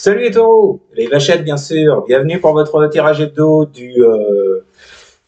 Salut les taureaux, les vachettes bien sûr, bienvenue pour votre tirage hebdo du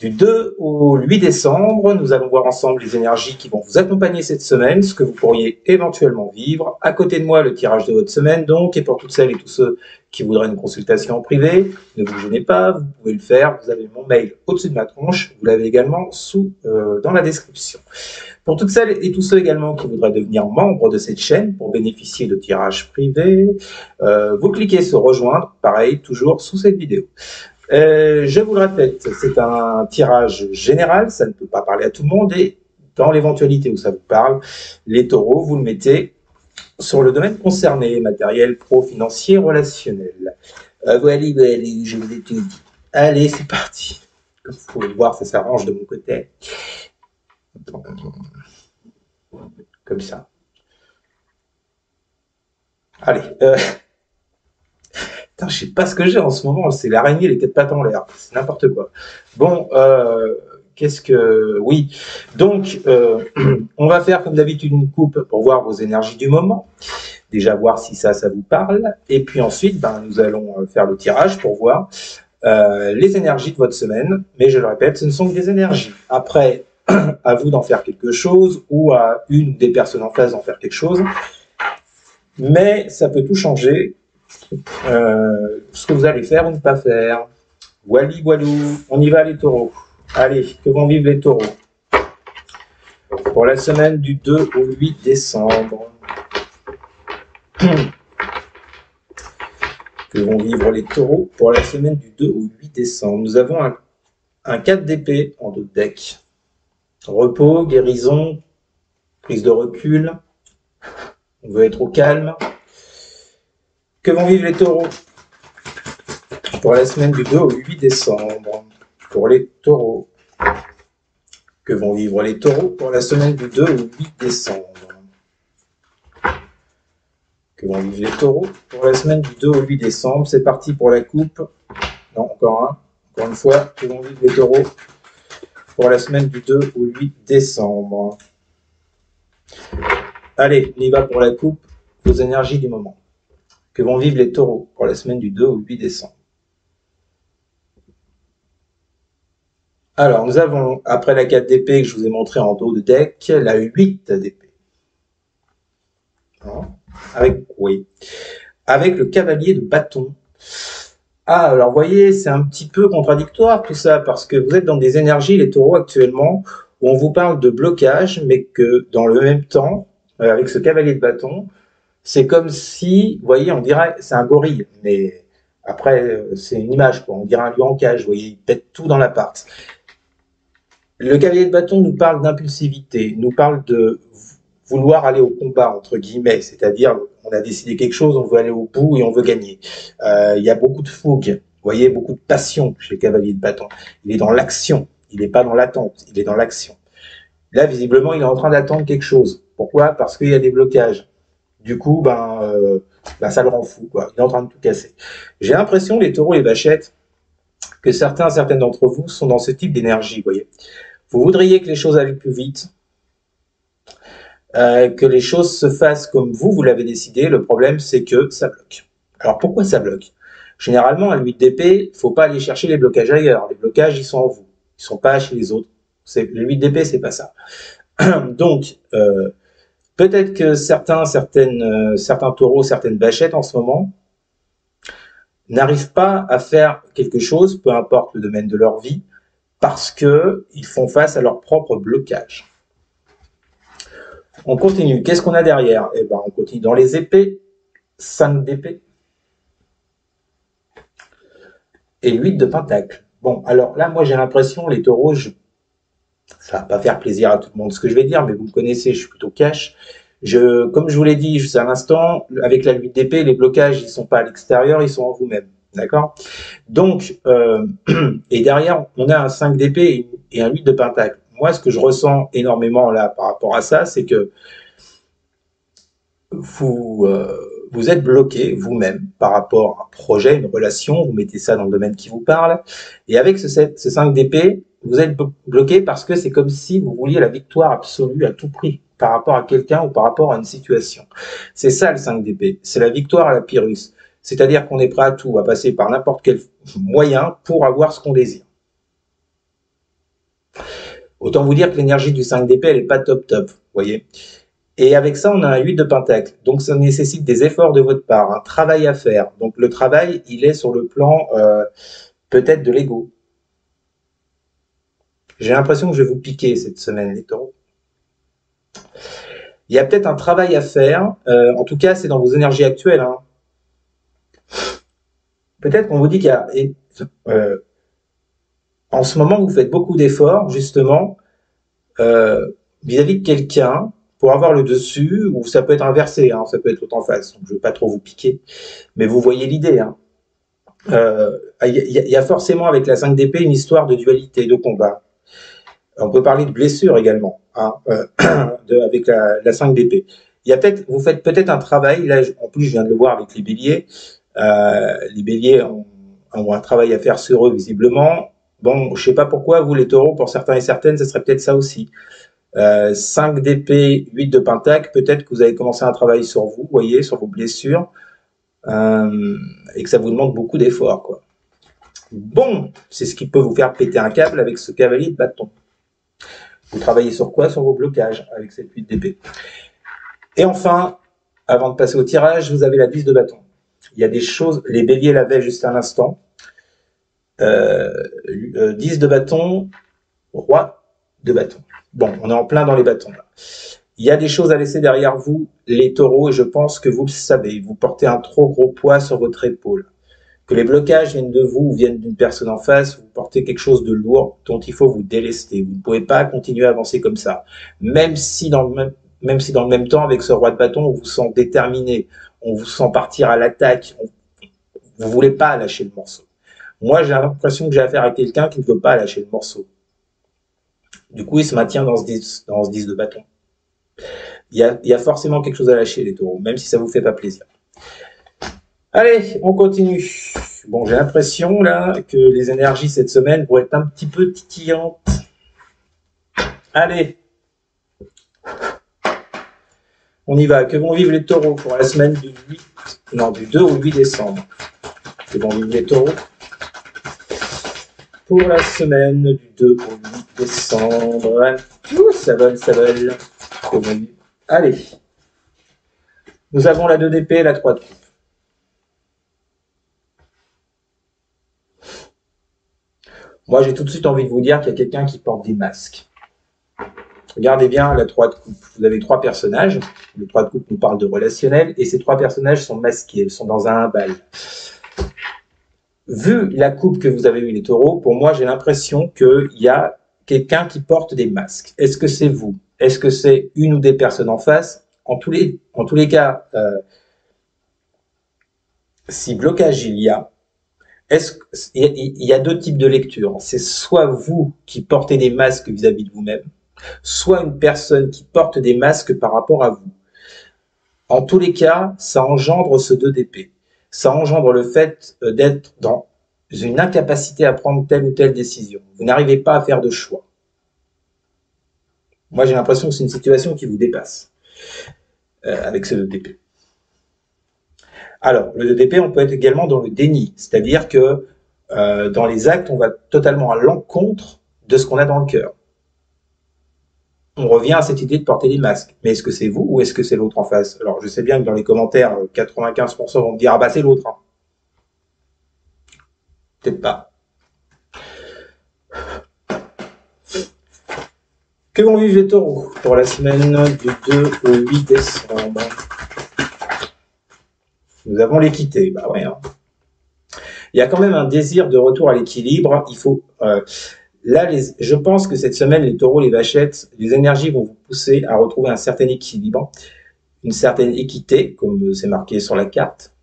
2 au 8 décembre. Nous allons voir ensemble les énergies qui vont vous accompagner cette semaine, ce que vous pourriez éventuellement vivre. À côté de moi, le tirage de votre semaine donc, et pour toutes celles et tous ceux qui voudraient une consultation en privé, ne vous gênez pas, vous pouvez le faire. Vous avez mon mail au-dessus de ma tronche, vous l'avez également dans la description. Pour toutes celles et tous ceux également qui voudraient devenir membres de cette chaîne pour bénéficier de tirages privés, vous cliquez sur rejoindre, pareil, toujours sous cette vidéo. Je vous le répète, c'est un tirage général, ça ne peut pas parler à tout le monde, et dans l'éventualité où ça vous parle, les taureaux, vous le mettez sur le domaine concerné, matériel, pro, financier, relationnel. Voilà, je vous ai tout dit. Allez, c'est parti. Comme vous pouvez le voir, ça s'arrange de mon côté. Comme ça. Allez. Putain, je sais pas ce que j'ai en ce moment, c'est l'araignée, les quatre pattes en l'air, c'est n'importe quoi. Bon, qu'est-ce que... Oui, donc, on va faire comme d'habitude une coupe pour voir vos énergies du moment. Déjà voir si ça vous parle. Et puis ensuite, nous allons faire le tirage pour voir les énergies de votre semaine. Mais je le répète, ce ne sont que des énergies. Après, à vous d'en faire quelque chose ou à une ou des personnes en face d'en faire quelque chose. Mais ça peut tout changer. Ce que vous allez faire ou ne pas faire. Wally Walou, on y va les taureaux. Allez, que vont vivre les taureaux pour la semaine du 2 au 8 décembre. Que vont vivre les taureaux pour la semaine du 2 au 8 décembre. Nous avons un 4 d'épée en dos de deck. Repos, guérison, prise de recul. On veut être au calme. Que vont vivre les taureaux pour la semaine du 2 au 8 décembre. Pour les taureaux. Que vont vivre les taureaux pour la semaine du 2 au 8 décembre. Que vont vivre les taureaux pour la semaine du 2 au 8 décembre. C'est parti pour la coupe. Non, encore une fois. Que vont vivre les taureaux pour la semaine du 2 au 8 décembre. Allez, on y va pour la coupe. Vos énergies du moment. Que vont vivre les taureaux pour la semaine du 2 au 8 décembre. Alors, nous avons, après la 4 d'épée que je vous ai montré en dos de deck, la 8 d'épée. Avec le cavalier de bâton. Ah, alors vous voyez, c'est un petit peu contradictoire tout ça, parce que vous êtes dans des énergies, les taureaux, actuellement, où on vous parle de blocage, mais que dans le même temps, avec ce cavalier de bâton, c'est comme si, vous voyez, on dirait, c'est un gorille, mais après, c'est une image, quoi. On dirait un lion en cage, vous voyez, il pète tout dans l'appart. Le cavalier de bâton nous parle d'impulsivité, nous parle de vouloir aller au combat, entre guillemets, c'est-à-dire on a décidé quelque chose, on veut aller au bout et on veut gagner. Il y a beaucoup de fougue, vous voyez, beaucoup de passion chez le cavalier de bâton. Il est dans l'action, il n'est pas dans l'attente, il est dans l'action. Là, visiblement, il est en train d'attendre quelque chose. Pourquoi? Parce qu'il y a des blocages. Du coup, ça le rend fou, quoi. Il est en train de tout casser. J'ai l'impression, les taureaux et les vachettes, que certaines d'entre vous sont dans ce type d'énergie, vous voyez. Vous voudriez que les choses aillent plus vite, que les choses se fassent comme vous l'avez décidé. Le problème, c'est que ça bloque. Alors, pourquoi ça bloque? Généralement, à l'8 d'épée, il ne faut pas aller chercher les blocages ailleurs. Les blocages, ils sont en vous. Ils ne sont pas chez les autres. Le 8 d'épée, c'est pas ça. Donc, peut-être que certains taureaux, certaines vachettes en ce moment, n'arrivent pas à faire quelque chose, peu importe le domaine de leur vie, parce qu'ils font face à leur propre blocage. On continue. Qu'est-ce qu'on a derrière? Eh ben, on continue dans les épées. 5 d'épée. Et 8 de pentacle. Bon, alors là, moi, j'ai l'impression, les taureaux, ça va pas faire plaisir à tout le monde ce que je vais dire, mais vous me connaissez, je suis plutôt cash. Comme je vous l'ai dit juste à l'instant, avec la 8 d'épée, les blocages, ils sont pas à l'extérieur, ils sont en vous-même. D'accord? Donc, et derrière, on a un 5 d'épée et un 8 de pentacle. Moi, ce que je ressens énormément là par rapport à ça, c'est que vous êtes bloqué vous-même par rapport à un projet, une relation, vous mettez ça dans le domaine qui vous parle, et avec ce 5 d'épée, vous êtes bloqué parce que c'est comme si vous vouliez la victoire absolue à tout prix par rapport à quelqu'un ou par rapport à une situation. C'est ça le 5 d'épée, c'est la victoire à la Pyrrhus. C'est-à-dire qu'on est prêt à tout, à passer par n'importe quel moyen pour avoir ce qu'on désire. Autant vous dire que l'énergie du 5DP, elle n'est pas top, vous voyez. Et avec ça, on a un 8 de pentacle. Donc, ça nécessite des efforts de votre part, un travail à faire. Donc, le travail, il est sur le plan peut-être de l'ego. J'ai l'impression que je vais vous piquer cette semaine, les taureaux. Il y a peut-être un travail à faire. En tout cas, c'est dans vos énergies actuelles. Hein. Peut-être qu'on vous dit qu'il y a... en ce moment, vous faites beaucoup d'efforts, justement, vis-à-vis de quelqu'un pour avoir le dessus, ou ça peut être inversé, hein, ça peut être l'autre en face. Donc, je ne veux pas trop vous piquer, mais vous voyez l'idée. Hein. Y a forcément avec la 5DP une histoire de dualité, de combat. On peut parler de blessure également, hein, avec la 5DP. Vous faites peut-être un travail, là en plus je viens de le voir avec les béliers. Les béliers ont un travail à faire sur eux visiblement. Bon, je ne sais pas pourquoi, vous les taureaux, pour certains et certaines, ce serait peut-être ça aussi. 5 d'épée, 8 de pentacle, peut-être que vous avez commencé un travail sur vous, voyez, sur vos blessures, et que ça vous demande beaucoup d'efforts, quoi. Bon, c'est ce qui peut vous faire péter un câble avec ce cavalier de bâton. Vous travaillez sur quoi? Sur vos blocages, avec cette 8 d'épée. Et enfin, avant de passer au tirage, vous avez la 10 de bâton. Il y a des choses, les béliers l'avaient juste un instant. 10 de bâton, roi de bâton. Bon, on est en plein dans les bâtons là. Il y a des choses à laisser derrière vous, les taureaux, et je pense que vous le savez. Vous portez un trop gros poids sur votre épaule. Que les blocages viennent de vous ou viennent d'une personne en face, vous portez quelque chose de lourd dont il faut vous délester. Vous ne pouvez pas continuer à avancer comme ça. Même si dans le même temps, avec ce roi de bâton, on vous sent déterminé, on vous sent partir à l'attaque, vous ne voulez pas lâcher le morceau. Moi, j'ai l'impression que j'ai affaire à quelqu'un qui ne veut pas lâcher le morceau. Du coup, il se maintient dans ce 10 de bâton. Il y a forcément quelque chose à lâcher, les taureaux, même si ça ne vous fait pas plaisir. Allez, on continue. Bon, j'ai l'impression là que les énergies cette semaine vont être un petit peu titillantes. Allez, on y va. Que vont vivre les taureaux pour la semaine du 2 au 8 décembre. Que vont vivre les taureaux pour la semaine du 2 au 8 décembre. Ouh, ça vole, ça vole. Allez. Nous avons la 2 d'épée et la 3 de coupe. Moi, j'ai tout de suite envie de vous dire qu'il y a quelqu'un qui porte des masques. Regardez bien la 3 de coupe. Vous avez 3 personnages. Le 3 de coupe nous parle de relationnel. Et ces 3 personnages sont masqués. Ils sont dans un bal. Vu la coupe que vous avez eue, les taureaux, pour moi, j'ai l'impression qu'il y a quelqu'un qui porte des masques. Est-ce que c'est vous? Est-ce que c'est une ou des personnes en face? En tous les cas, si blocage il y a, il y a 2 types de lecture. C'est soit vous qui portez des masques vis-à-vis de vous-même, soit une personne qui porte des masques par rapport à vous. En tous les cas, ça engendre ce 2 d'épée. Ça engendre le fait d'être dans une incapacité à prendre telle ou telle décision. Vous n'arrivez pas à faire de choix. Moi, j'ai l'impression que c'est une situation qui vous dépasse avec ce 2 d'épée. Alors, le 2 d'épée, on peut être également dans le déni, c'est-à-dire que dans les actes, on va totalement à l'encontre de ce qu'on a dans le cœur. On revient à cette idée de porter des masques. Mais est-ce que c'est vous ou est-ce que c'est l'autre en face? Alors, je sais bien que dans les commentaires, 95% vont me dire « Ah bah c'est l'autre hein. ». Peut-être pas. Que vont vivre les taureaux pour la semaine du 2 au 8 décembre? Nous avons l'équité. Bah ouais. Hein. Il y a quand même un désir de retour à l'équilibre. Il faut... là, je pense que cette semaine, les taureaux, les vachettes, les énergies vont vous pousser à retrouver un certain équilibre, une certaine équité, comme c'est marqué sur la carte.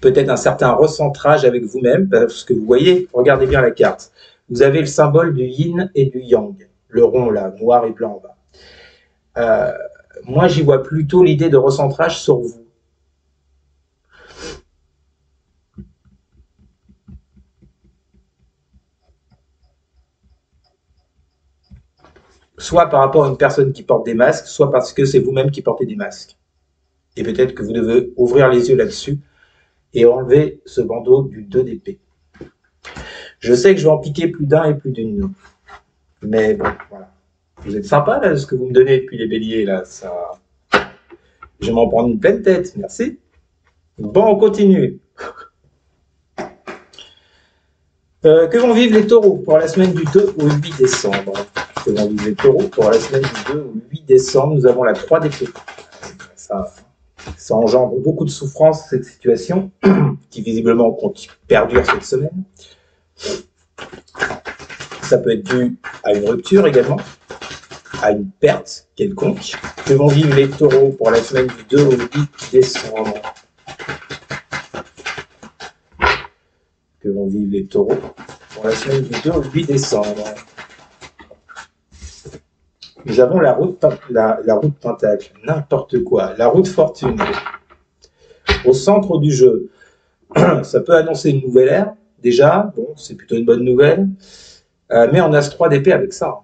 Peut-être un certain recentrage avec vous-même, parce que vous voyez, regardez bien la carte. Vous avez le symbole du yin et du yang, le rond là, noir et blanc en bas. Moi, j'y vois plutôt l'idée de recentrage sur vous. Soit par rapport à une personne qui porte des masques, soit parce que c'est vous-même qui portez des masques. Et peut-être que vous devez ouvrir les yeux là-dessus et enlever ce bandeau du 2 d'épée. Je sais que je vais en piquer plus d'un et plus d'une. Mais bon, voilà. Vous êtes sympa là, ce que vous me donnez depuis les béliers là. Ça... Je vais m'en prendre une pleine tête, merci. Bon, on continue. Que vont vivre les taureaux pour la semaine du 2 au 8 décembre? Que vont vivre les taureaux pour la semaine du 2 au 8 décembre? Nous avons la 3 d'épée. Ça engendre beaucoup de souffrance, cette situation, qui visiblement perdure cette semaine. Ça peut être dû à une rupture également, à une perte quelconque. Que vont vivre les taureaux pour la semaine du 2 au 8 décembre? Que vont vivre les taureaux pour la semaine du 2 au 8 décembre? Nous avons la route pentacle, n'importe quoi, la route fortune. Au centre du jeu, ça peut annoncer une nouvelle ère, déjà, bon, c'est plutôt une bonne nouvelle, mais on a ce 3 d'épée avec ça.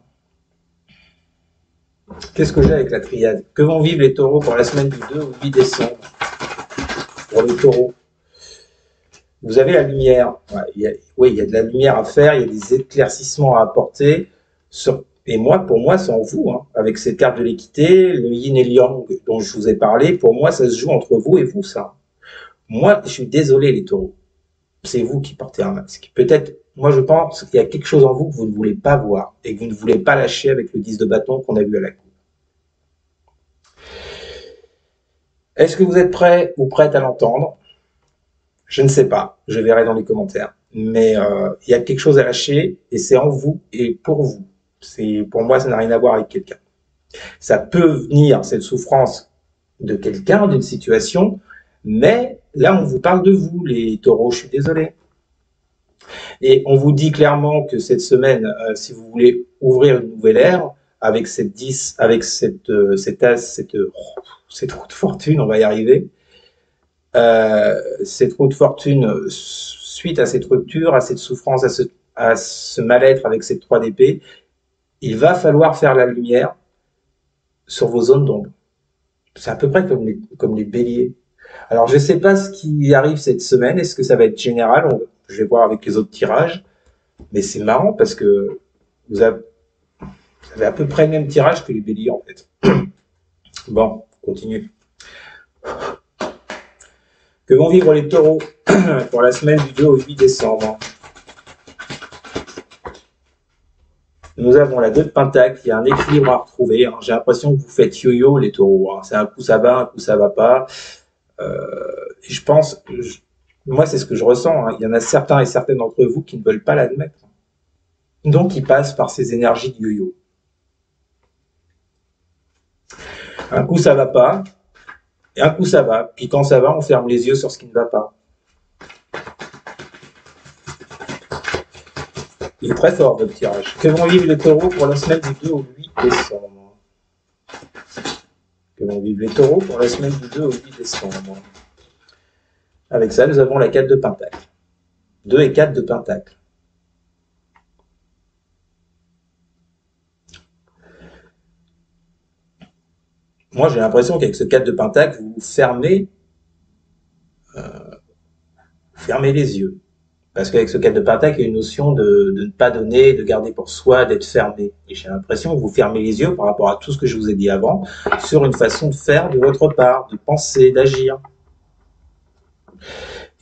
Qu'est-ce que j'ai avec la triade? Que vont vivre les taureaux pour la semaine du 2 au 8 décembre? Pour les taureaux, vous avez la lumière. Ouais, oui, il y a de la lumière à faire, il y a des éclaircissements à apporter. Et moi, pour moi, c'est en vous, hein, avec cette carte de l'équité, le yin et le yang dont je vous ai parlé. Pour moi, ça se joue entre vous et vous, ça. Moi, je suis désolé, les taureaux. C'est vous qui portez un masque. Peut-être, moi, je pense qu'il y a quelque chose en vous que vous ne voulez pas voir et que vous ne voulez pas lâcher avec le 10 de bâton qu'on a vu à la cour. Est-ce que vous êtes prêts ou prêtes à l'entendre? Je ne sais pas, je verrai dans les commentaires. Mais il y a quelque chose à lâcher et c'est en vous et pour vous. Pour moi, ça n'a rien à voir avec quelqu'un. Ça peut venir, cette souffrance, de quelqu'un, d'une situation, mais là, on vous parle de vous, les taureaux, je suis désolé. Et on vous dit clairement que cette semaine, si vous voulez ouvrir une nouvelle ère, avec cette 10, avec cette roue de fortune, on va y arriver, cette roue de fortune, suite à cette rupture, à cette souffrance, à ce mal-être avec cette 3 d'épée, il va falloir faire la lumière sur vos zones d'ombre. C'est à peu près comme les béliers. Alors, je ne sais pas ce qui arrive cette semaine. Est-ce que ça va être général? Je vais voir avec les autres tirages. Mais c'est marrant parce que vous avez à peu près le même tirage que les béliers, en fait. Bon, on continue. Que vont vivre les taureaux pour la semaine du 2 au 8 décembre? Nous avons la 2 de pentacle, il y a un équilibre à retrouver. Hein. J'ai l'impression que vous faites yo-yo, les taureaux. Hein. C'est un coup ça va, un coup ça va pas. Et je pense, moi c'est ce que je ressens. Hein. Il y en a certains et certaines d'entre vous qui ne veulent pas l'admettre. Donc ils passent par ces énergies de yo-yo. Un coup ça va pas, et un coup ça va. Puis quand ça va, on ferme les yeux sur ce qui ne va pas. Il est très fort votre tirage. Que vont vivre les taureaux pour la semaine du 2 au 8 décembre? Que vont vivre les taureaux pour la semaine du 2 au 8 décembre? Avec ça, nous avons la 4 de pentacle. 2 et 4 de pentacle. Moi, j'ai l'impression qu'avec ce 4 de pentacle, vous fermez les yeux. Parce qu'avec ce 4 de pentacle, il y a une notion de ne pas donner, de garder pour soi, d'être fermé. Et j'ai l'impression que vous fermez les yeux par rapport à tout ce que je vous ai dit avant, sur une façon de faire de votre part, de penser, d'agir.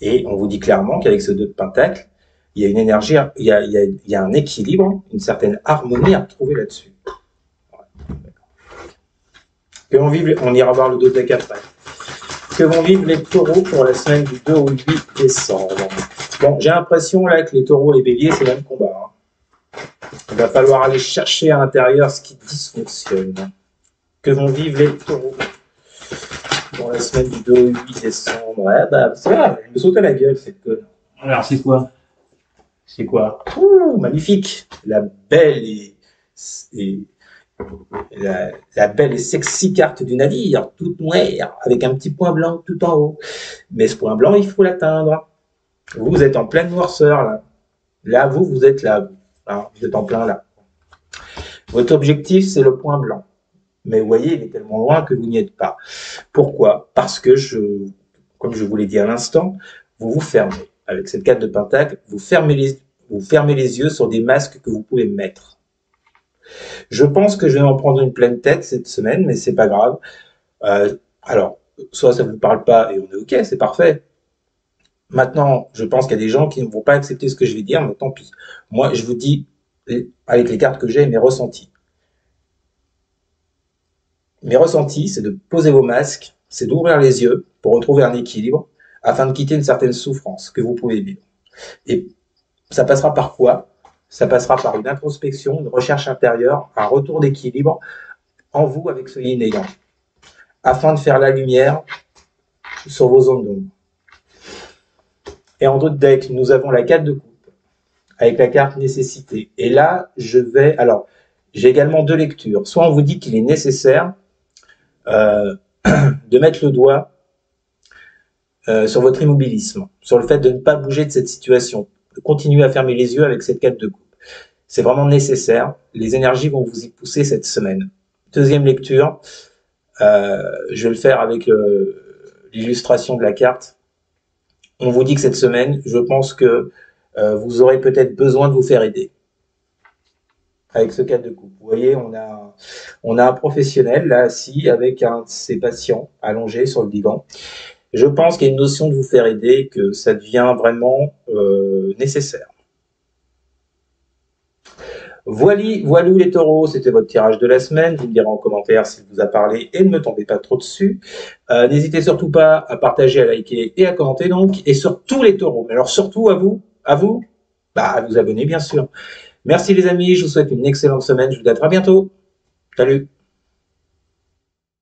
Et on vous dit clairement qu'avec ce 2 de pentacle, il y a une énergie, il y a un équilibre, une certaine harmonie à retrouver là-dessus. Que vont vivre, on ira voir le 2 deck après. Que vont vivre les taureaux pour la semaine du 2 au 8 décembre? Bon, j'ai l'impression là que les taureaux et les béliers, c'est le même combat. Hein. Il va falloir aller chercher à l'intérieur ce qui dysfonctionne. Que vont vivre les taureaux pour la semaine du 2 au 8 décembre? Ouais, bah, c'est vrai, je me saute à la gueule, cette conne. Alors, c'est quoi? C'est quoi? Ouh, magnifique. La belle et sexy carte du navire, toute noire, avec un petit point blanc tout en haut. Mais ce point blanc, il faut l'atteindre. Vous êtes en pleine noirceur, là. Là, vous êtes là. Hein, vous êtes en plein là. Votre objectif, c'est le point blanc. Mais vous voyez, il est tellement loin que vous n'y êtes pas. Pourquoi? Parce que, comme je vous l'ai dit à l'instant, vous vous fermez. Avec cette carte de pentacle, vous fermez les yeux sur des masques que vous pouvez mettre. Je pense que je vais en prendre une pleine tête cette semaine, mais c'est pas grave. Alors, soit ça vous parle pas et on est ok, c'est parfait. Maintenant, je pense qu'il y a des gens qui ne vont pas accepter ce que je vais dire, mais tant pis. Moi, je vous dis, avec les cartes que j'ai, mes ressentis. Mes ressentis, c'est de poser vos masques, c'est d'ouvrir les yeux pour retrouver un équilibre, afin de quitter une certaine souffrance que vous pouvez vivre. Et ça passera par quoi? Ça passera par une introspection, une recherche intérieure, un retour d'équilibre en vous avec ce yin et yang, afin de faire la lumière sur vos zones d'ombre. Et en d'autres decks, nous avons la 4 de coupe, avec la carte nécessité. Et là, alors, j'ai également 2 lectures. Soit on vous dit qu'il est nécessaire de mettre le doigt sur votre immobilisme, sur le fait de ne pas bouger de cette situation, de continuer à fermer les yeux avec cette 4 de coupe. C'est vraiment nécessaire. Les énergies vont vous y pousser cette semaine. Deuxième lecture, je vais le faire avec l'illustration de la carte. On vous dit que cette semaine, je pense que vous aurez peut-être besoin de vous faire aider. Avec ce 4 de coupe. Vous voyez, on a un professionnel là assis avec un de ses patients allongé sur le divan. Je pense qu'il y a une notion de vous faire aider, que ça devient vraiment nécessaire. Voilou les taureaux, c'était votre tirage de la semaine. Vous me direz en commentaire s'il vous a parlé et ne me tombez pas trop dessus. N'hésitez surtout pas à partager, à liker et à commenter donc. Et sur tous les taureaux, mais alors surtout à vous, à vous abonner bien sûr. Merci les amis, je vous souhaite une excellente semaine. Je vous dis à très bientôt. Salut!